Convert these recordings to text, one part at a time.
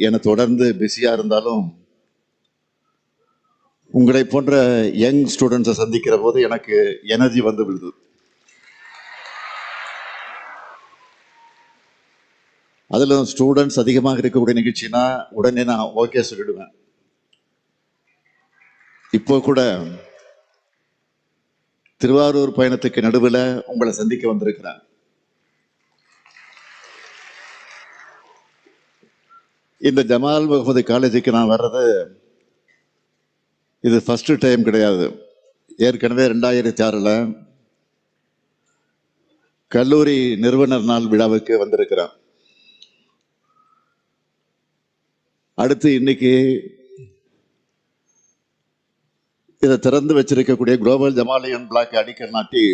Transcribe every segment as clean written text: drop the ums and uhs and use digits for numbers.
என தொடர்ந்து பிஸியா இருந்தாலும் உங்களை போன்ற யங் ஸ்டூடெண்ட்ஸை சந்திக்கிற போது எனக்கு எனர்ஜி வந்து விடுது. அதில் ஸ்டூடெண்ட்ஸ் அதிகமாக இருக்கக்கூடிய நிகழ்ச்சினா உடனே நான் ஓகே சொல்லிடுவேன். இப்போ கூட திருவாரூர் பயணத்துக்கு நடுவில் உங்களை சந்திக்க வந்திருக்கிறேன். இந்த ஜமால் முகமது காலேஜுக்கு நான் வர்றது இது ஃபர்ஸ்ட் டைம் கிடையாது. ஏற்கனவே 2006 கல்லூரி நிறுவனர் நாள் விழாவுக்கு வந்திருக்கிறேன். அடுத்து இன்னைக்கு இதை திறந்து வச்சிருக்கக்கூடிய குளோபல் ஜமாலியன் பிளாக் அடிக்கல் நாட்டி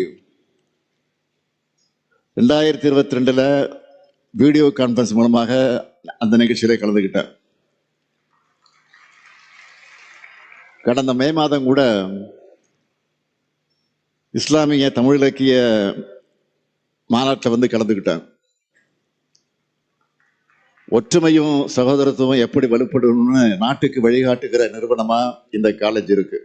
2022 வீடியோ கான்பரன்ஸ் மூலமாக அந்த நிகழ்ச்சியில கலந்துக்கிட்டேன். கடந்த மே மாதம் கூட இஸ்லாமிய தமிழ் இலக்கிய மாநாட்டில் வந்து கலந்துக்கிட்டேன். ஒற்றுமையும் சகோதரத்துவம் எப்படி வலுப்படணும்னு நாட்டுக்கு வழிகாட்டுகிற நிறுவனமா இந்த காலேஜ் இருக்கு.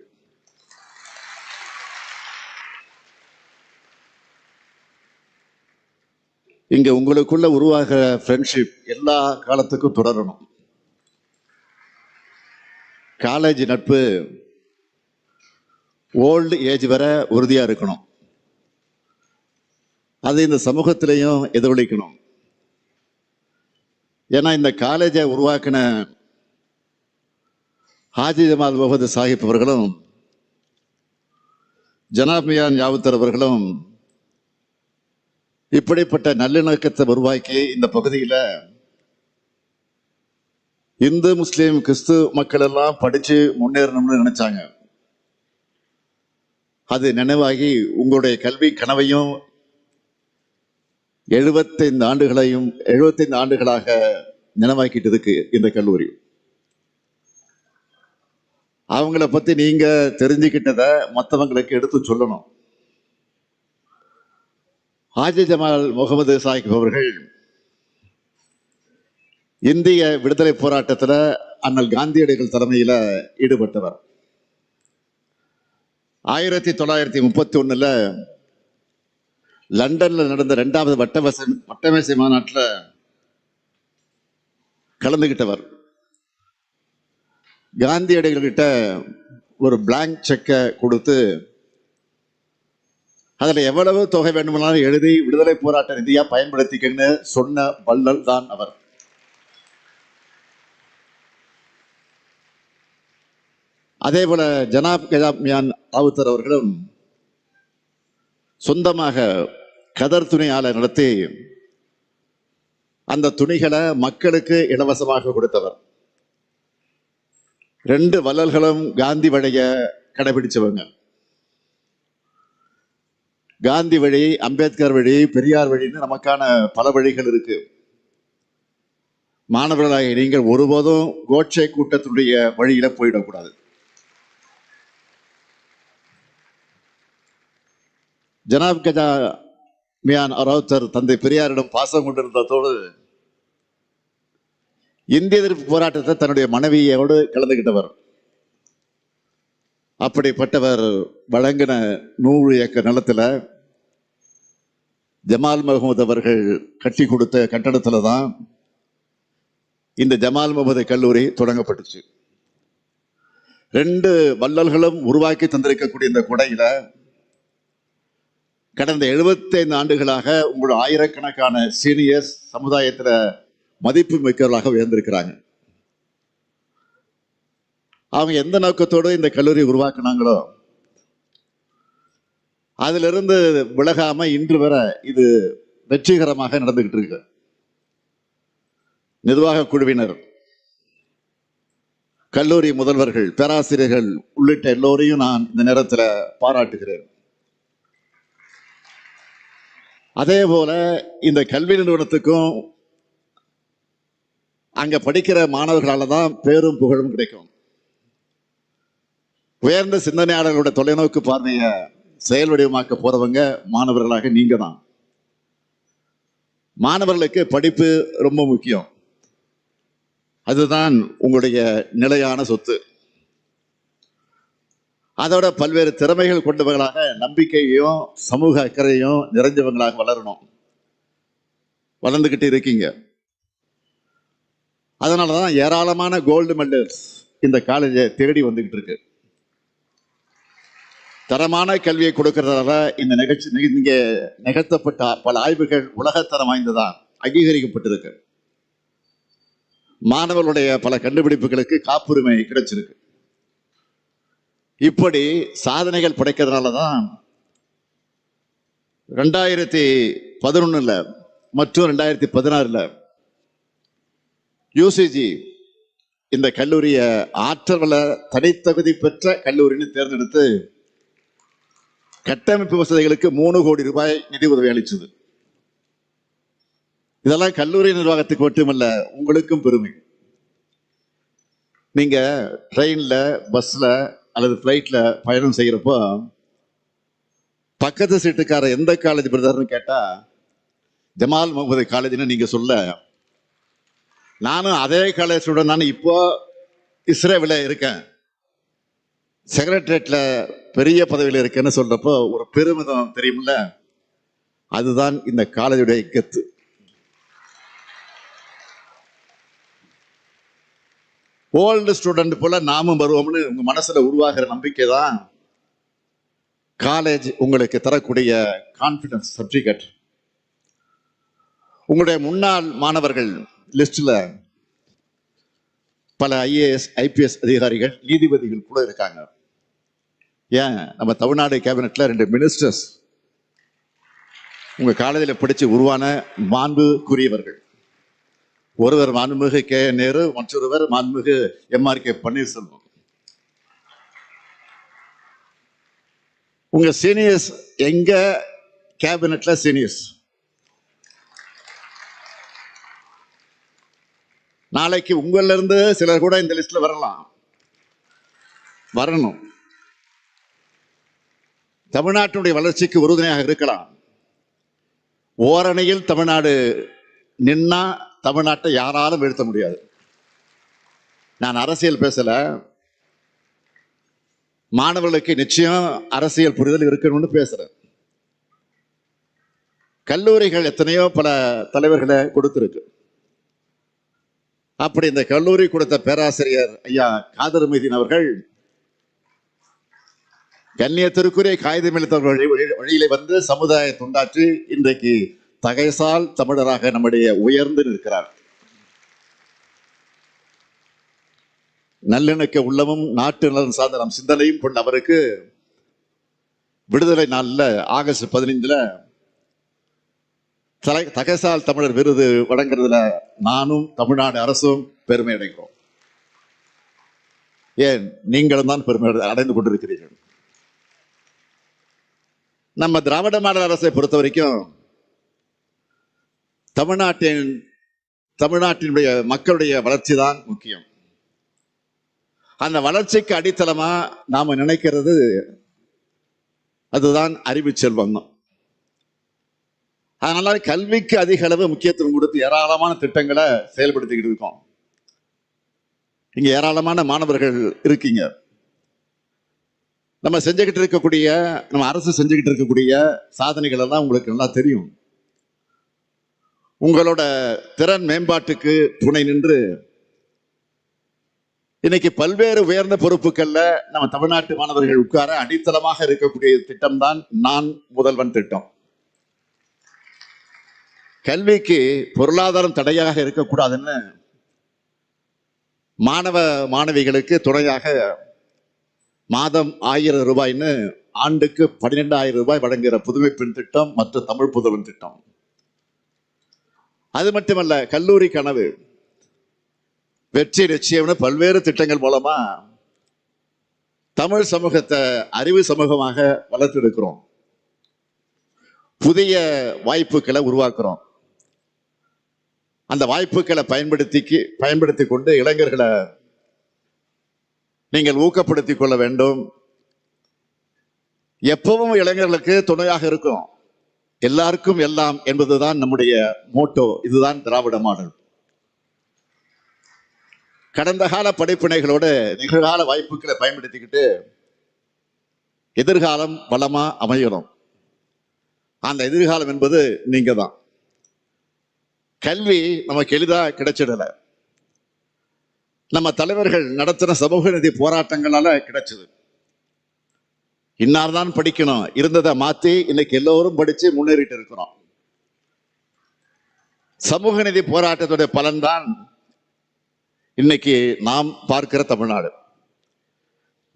இங்க உங்களுக்குள்ள உருவாகிற ஃப்ரெண்ட்ஷிப் எல்லா காலத்துக்கும் தொடரணும். காலேஜ் நட்பு ஓல்டு ஏஜ் வரை உறுதியா இருக்கணும். அது இந்த சமூகத்திலையும் எதிரொலிக்கணும். ஏன்னா இந்த காலேஜை உருவாக்கின ஹாஜி ஜமால் முகமது சாஹிப் அவர்களும் ஜனாப் மியான் யாவுத்தர் அவர்களும் இப்படிப்பட்ட நல்லிணக்கத்தை உருவாக்கி இந்த பகுதியில் இந்து முஸ்லீம் கிறிஸ்து மக்கள் எல்லாம் படிச்சு முன்னேறணும்னு நினைச்சாங்க. அது நினைவாகி உங்களுடைய கல்வி கனவையும் 75 ஆண்டுகளாக நினைவாக்கிட்டு இருக்கு இந்த கல்லூரி. அவங்கள பத்தி நீங்க தெரிஞ்சுக்கிட்டதை மற்றவங்களுக்கு எடுத்து சொல்லணும். ஹாஜி ஜமால் முகமது சாஹிப் அவர்கள் இந்திய விடுதலை போராட்டத்தில் அண்ணல் காந்தியடிகள் தலைமையில் ஈடுபட்டவர். 1931 லண்டன்ல நடந்த 2வது வட்டமேசை மாநாட்டில் கலந்துகிட்டவர். காந்தியடிகள்கிட்ட ஒரு பிளாங்க் செக்கை கொடுத்து அதுல எவ்வளவு தொகை வேண்டுமானாலும் எழுதி விடுதலை போராட்ட நிதியா பயன்படுத்திக்கன்னு சொன்ன வள்ளல் தான் அவர். அதே போல ஜனாப் கஜாப் மியான் ராவுத்தர் அவர்களும் சொந்தமாக கதர் துணி ஆலை நடத்தி அந்த துணிகளை மக்களுக்கு இலவசமாக கொடுத்தவர். 2 வள்ளல்களும் காந்தி வழிய கடைபிடிச்சவங்க. காந்தி வழி, அம்பேத்கர் வழி, பெரியார் வழின்னு நமக்கான பல வழிகள் இருக்கு. மாணவர்களாக நீங்கள் ஒருபோதும் கோட்சே கூட்டத்துடைய வழியில போயிடக்கூடாது. ஜனாப் கஜா மியான் ராவுத்தர் தந்தை பெரியாரிடம் பாசம் கொண்டிருந்ததோடு இந்திய எதிர்ப்பு போராட்டத்தை தன்னுடைய மனைவியோடு கலந்துகிட்டவர். அப்படிப்பட்டவர் வழங்கின 100 ஏக்கர் நிலத்துல ஜமால் முகமது அவர்கள் கட்டி கொடுத்த கட்டடத்துல தான் இந்த ஜமால் முகமது கல்லூரி தொடங்கப்பட்டுச்சு. 2 வள்ளல்களும் உருவாக்கி தந்திருக்கக்கூடிய இந்த கொடையில கடந்த 75 ஆண்டுகளாக உங்களோட ஆயிரக்கணக்கான சீனியர்ஸ் சமுதாயத்துல மதிப்பு மிக்கவர்களாக உயர்ந்திருக்கிறாங்க. அவங்க எந்த நோக்கத்தோடு இந்த கல்லூரி உருவாக்குனாங்களோ அதிலிருந்து விலகாம இன்று வரை இது வெற்றிகரமாக நடந்துகிட்டு இருக்கு. நிர்வாக குழுவினர், கல்லூரி முதல்வர்கள், பேராசிரியர்கள் உள்ளிட்ட எல்லோரையும் நான் இந்த நேரத்தில் பாராட்டுகிறேன். அதே போல இந்த கல்வி நிறுவனத்துக்கும் அங்க படிக்கிற மாணவர்களால தான் பேரும் புகழும் கிடைக்கும். உயர்ந்த சிந்தனையாளர்களோட தொலைநோக்கு பார்வையை செயல் வடிவமாக்க போறவங்க மாணவர்களாக நீங்க தான். மாணவர்களுக்கு படிப்பு ரொம்ப முக்கியம். அதுதான் உங்களுடைய நிலையான சொத்து. அதோட பல்வேறு திறமைகள் கொண்டவர்களாக, நம்பிக்கையையும் சமூக அக்கறையும் நிறைஞ்சவங்களாக வளரணும். வளர்ந்துகிட்டு இருக்கீங்க. அதனாலதான் ஏராளமான கோல்டு மெடல்ஸ் இந்த காலேஜை தேடி வந்துகிட்டு இருக்கு. தரமான கல்வியை கொடுக்கிறதால இந்த இங்க நிகழ்த்தப்பட்ட பல ஆய்வுகள் உலகத்தரம் வாய்ந்ததான் அங்கீகரிக்கப்பட்டிருக்கு. மாணவர்களுடைய பல கண்டுபிடிப்புகளுக்கு காப்புரிமை கிடைச்சிருக்கு. இப்படி சாதனைகள் படைக்கிறதுனாலதான் 2011 மற்றும் 2016 யூசிஜி இந்த கல்லூரிய ஆற்றல் வள தனித்தகுதி பெற்ற கல்லூரின்னு தேர்ந்தெடுத்து கட்டமைப்பு வசதிகளுக்கு 3 கோடி ரூபாய் நிதி உதவி அளிச்சது. இதெல்லாம் கல்லூரி நிர்வாகத்துக்கு மட்டுமல்ல, உங்களுக்கும் பெருமை. நீங்க ட்ரெயின்ல, பஸ்ல அல்லது பிளைட்ல பயணம் செய்யறப்போ பக்கத்து சீட்டுக்கார எந்த காலேஜ் பிரதர்னு கேட்டா ஜமால் முகமது காலேஜ்னு நீங்க சொல்ல, நானும் அதே காலேஜ் ஸ்டூடெண்ட், நான் இப்போ இஸ்ரேலில் இருக்கேன், செக்ரட்டரியேட்ல பெரிய பதவியில் இருக்கேன்னு சொல்றப்போ ஒரு பெருமிதம் தெரியுமில்ல. அதுதான் இந்த காலேஜுடைய கெத்து. ஓல்டு ஸ்டூடெண்ட் போல நாமும் வருவோம்னு உங்க மனசுல உருவாகிற நம்பிக்கை தான் காலேஜ் உங்களுக்கு தரக்கூடிய கான்பிடன்ஸ் சர்டிபிகேட். உங்களுடைய முன்னாள் மாணவர்கள் லிஸ்ட்ல பல ஐஏஎஸ், ஐபிஎஸ் அதிகாரிகள், நீதிபதிகள் கூட இருக்காங்க. ஏன், நம்ம தமிழ்நாடு கேபினெட்ல 2 மினிஸ்டர்ஸ் உங்க காலேஜில் படிச்சு உருவான மாண்புக்குரியவர்கள். ஒருவர் மாண்புமிகு கே நேரு, மற்றொருவர் மாண்புமிகு MRK பன்னீர்செல்வம். உங்க சீனியர்ஸ் எங்க கேபினெட்ல சீனியர்ஸ். நாளைக்கு உங்கள இருந்து சிலர் கூட இந்த லிஸ்ட்ல வரணும். தமிழ்நாட்டுடைய வளர்ச்சிக்கு உறுதுணையாக இருக்கலாம். ஓரணியில் தமிழ்நாடு நின்னா தமிழ்நாட்டை யாராலும் வீழ்த்த முடியாது. நான் அரசியல் பேசல. மாணவர்களுக்கு நிச்சயம் அரசியல் புரிதல் இருக்கணும்னு பேசுறேன். கல்லூரிகள் எத்தனையோ பல தலைவர்களை கொடுத்திருக்கு. அப்படி இந்த கல்லூரி கொடுத்த பேராசிரியர் ஐயா காதர் மீதின் அவர்கள் கண்ணியத்திற்குரிய காகிதம் எழுத்தவர்கள் வழியிலே வந்து சமுதாய தொண்டாற்றி இன்றைக்கு தகைசால் தமிழராக நம்முடைய உயர்ந்து நிற்கிறார். நல்லிணக்க உள்ளமும் நாட்டு நலன் சார்ந்த நம் சிந்தனையும் கொண்ட அவருக்கு விடுதலை நாளில் ஆகஸ்ட் 15 தகைசால் தமிழர் விருது வழங்குறதுல நானும் தமிழ்நாடு அரசும் பெருமை அடைகிறோம். ஏன் நீங்களும் தான் பெருமை அடைந்து கொண்டிருக்கிறீர்கள். நம்ம திராவிட மாடல் அரசை பொறுத்த வரைக்கும் தமிழ்நாட்டினுடைய மக்களுடைய வளர்ச்சி தான் முக்கியம். அந்த வளர்ச்சிக்கு அடித்தளமா நாம நினைக்கிறது அதுதான் அறிவு செல்வம். அதனால கல்விக்கு அதிக அளவு முக்கியத்துவம் கொடுத்து ஏராளமான திட்டங்களை செயல்படுத்திக்கிட்டு இருக்கோம். இங்க ஏராளமான மாணவர்கள் இருக்கீங்க. நம்ம செஞ்சுக்கிட்டு இருக்கக்கூடிய நம்ம அரசு செஞ்சுக்கிட்டு இருக்கக்கூடிய சாதனைகள் எல்லாம் உங்களுக்கு நல்லா தெரியும். உங்களோட திறன் மேம்பாட்டுக்கு துணை நின்று இன்னைக்கு பல்வேறு உயர்ந்த பொறுப்புகள்ல நம்ம தமிழ்நாட்டு மாணவர்கள் உட்கார அடித்தளமாக இருக்கக்கூடிய திட்டம் தான் நான் முதல்வன் திட்டம். கல்விக்கு பொருளாதாரம் தடையாக இருக்கக்கூடாதுன்னு மாணவ மாணவிகளுக்கு துணையாக மாதம் 1000 ரூபாய்ன்னு ஆண்டுக்கு 12,000 ரூபாய் வழங்குகிற புதுமை பெண் திட்டம் மற்றும் தமிழ் புதல்வன் திட்டம். அது மட்டுமல்ல, கல்லூரி கனவு வெற்றி நிச்சயம்னு பல்வேறு திட்டங்கள் மூலமா தமிழ் சமூகத்தை அறிவு சமூகமாக வளர்த்தெடுக்கிறோம். புதிய வாய்ப்புகளை உருவாக்குறோம். அந்த வாய்ப்புகளை பயன்படுத்தி கொண்டு இளைஞர்களை நீங்கள் ஊக்கப்படுத்திக் கொள்ள வேண்டும். எப்பவும் இளைஞர்களுக்கு துணையாக இருக்கும். எல்லாருக்கும் எல்லாம் என்பதுதான் நம்முடைய மோட்டோ. இதுதான் திராவிட மாடல். கடந்த கால படிப்பினைகளோடு நிகழ்கால வாய்ப்புகளை பயன்படுத்திக்கிட்டு எதிர்காலம் வளமா அமையணும். அந்த எதிர்காலம் என்பது நீங்க தான். கல்வி நமக்கு எளிதா கிடைச்சிடல. நம்ம தலைவர்கள் நடத்தின சமூக நீதி போராட்டங்களால கிடைச்சது. இன்னார்தான் படிக்கணும் இருந்ததை மாத்தி இன்னைக்கு எல்லோரும் படிச்சு முன்னேறிட்டு இருக்கிறோம். சமூக நீதி போராட்டத்துடைய பலன்தான் இன்னைக்கு நாம் பார்க்கிற தமிழ்நாடு.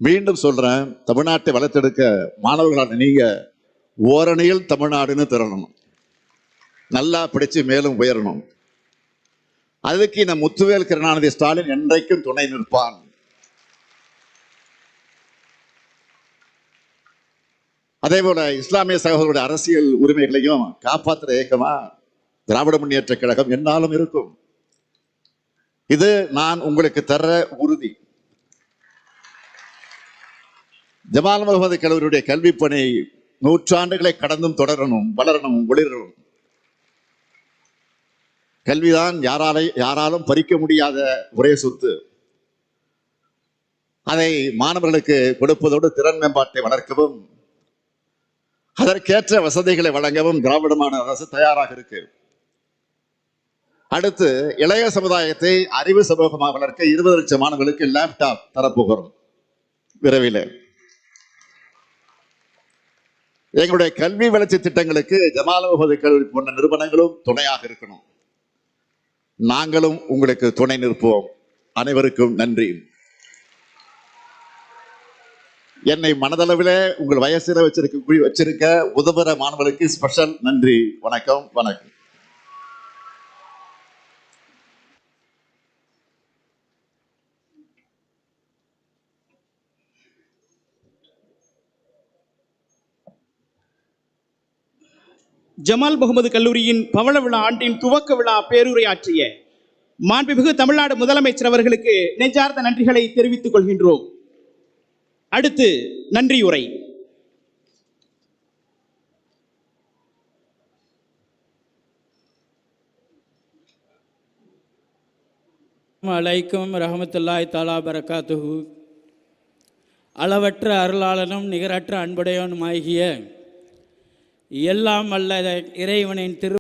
மீண்டும் சொல்றேன், தமிழ்நாட்டை வளர்த்தெடுக்க மாணவர்களான நீங்க ஓரணியில் தமிழ்நாடுன்னு திரளணும். நல்லா படிச்சு மேலும் உயரணும். அதுக்கு இந்த முத்துவேல் கருணாநிதி ஸ்டாலின் என்றைக்கும் துணை நிற்பான். அதே போல இஸ்லாமிய சகோதரருடைய அரசியல் உரிமைகளையும் காப்பாற்றுற இயக்கமா திராவிட முன்னேற்ற கழகம் என்னாலும் இருக்கும். இது நான் உங்களுக்கு தர உறுதி. ஜமால் முகமது கல்லூரியுடைய கல்வி பணி நூற்றாண்டுகளை கடந்தும் தொடரணும், வளரணும், ஒளிரணும். கல்விதான் யாராலும் பறிக்க முடியாத ஒரே சொத்து. அதை மாணவர்களுக்கு கொடுப்பதோடு திறன் மேம்பாட்டை வளர்க்கவும் அதற்கேற்ற வசதிகளை வழங்கவும் திராவிட மாடல் அரசு தயாராக இருக்கு. அடுத்து இளைய சமுதாயத்தை அறிவு சமூகமாக வளர்க்க 20 லட்சம் மாணவர்களுக்கு லேப்டாப் தரப்போகிறோம் விரைவில். எங்களுடைய கல்வி வளர்ச்சி திட்டங்களுக்கு ஜமால் முகமது கல்லூரி போன்ற நிறுவனங்களும் துணையாக இருக்கணும். நாங்களும் உங்களுக்கு துணை நிற்போம். அனைவருக்கும் நன்றி. என்னை மனதளவில் உங்கள் வயசில் வச்சிருக்க உதவுற மாணவர்களுக்கு ஸ்பெஷல் நன்றி. வணக்கம். வணக்கம். ஜமால் முகமது கல்லூரியின் பவள விழா ஆண்டின் துவக்க விழா பேருரையாற்றிய மாண்புமிகு தமிழ்நாடு முதலமைச்சர் அவர்களுக்கு நெஞ்சார்ந்த நன்றிகளை தெரிவித்துக் கொள்கின்றோம். அடுத்து நன்றியுரை. அலைக்கும் ரஹமத்துல்லாஹி தஆலா பரகாத்துஹு. அளவற்ற அருளாளனும் நிகரற்ற அன்புடையவனுமாகிய எல்லாம் வல்ல இறைவனின் திரு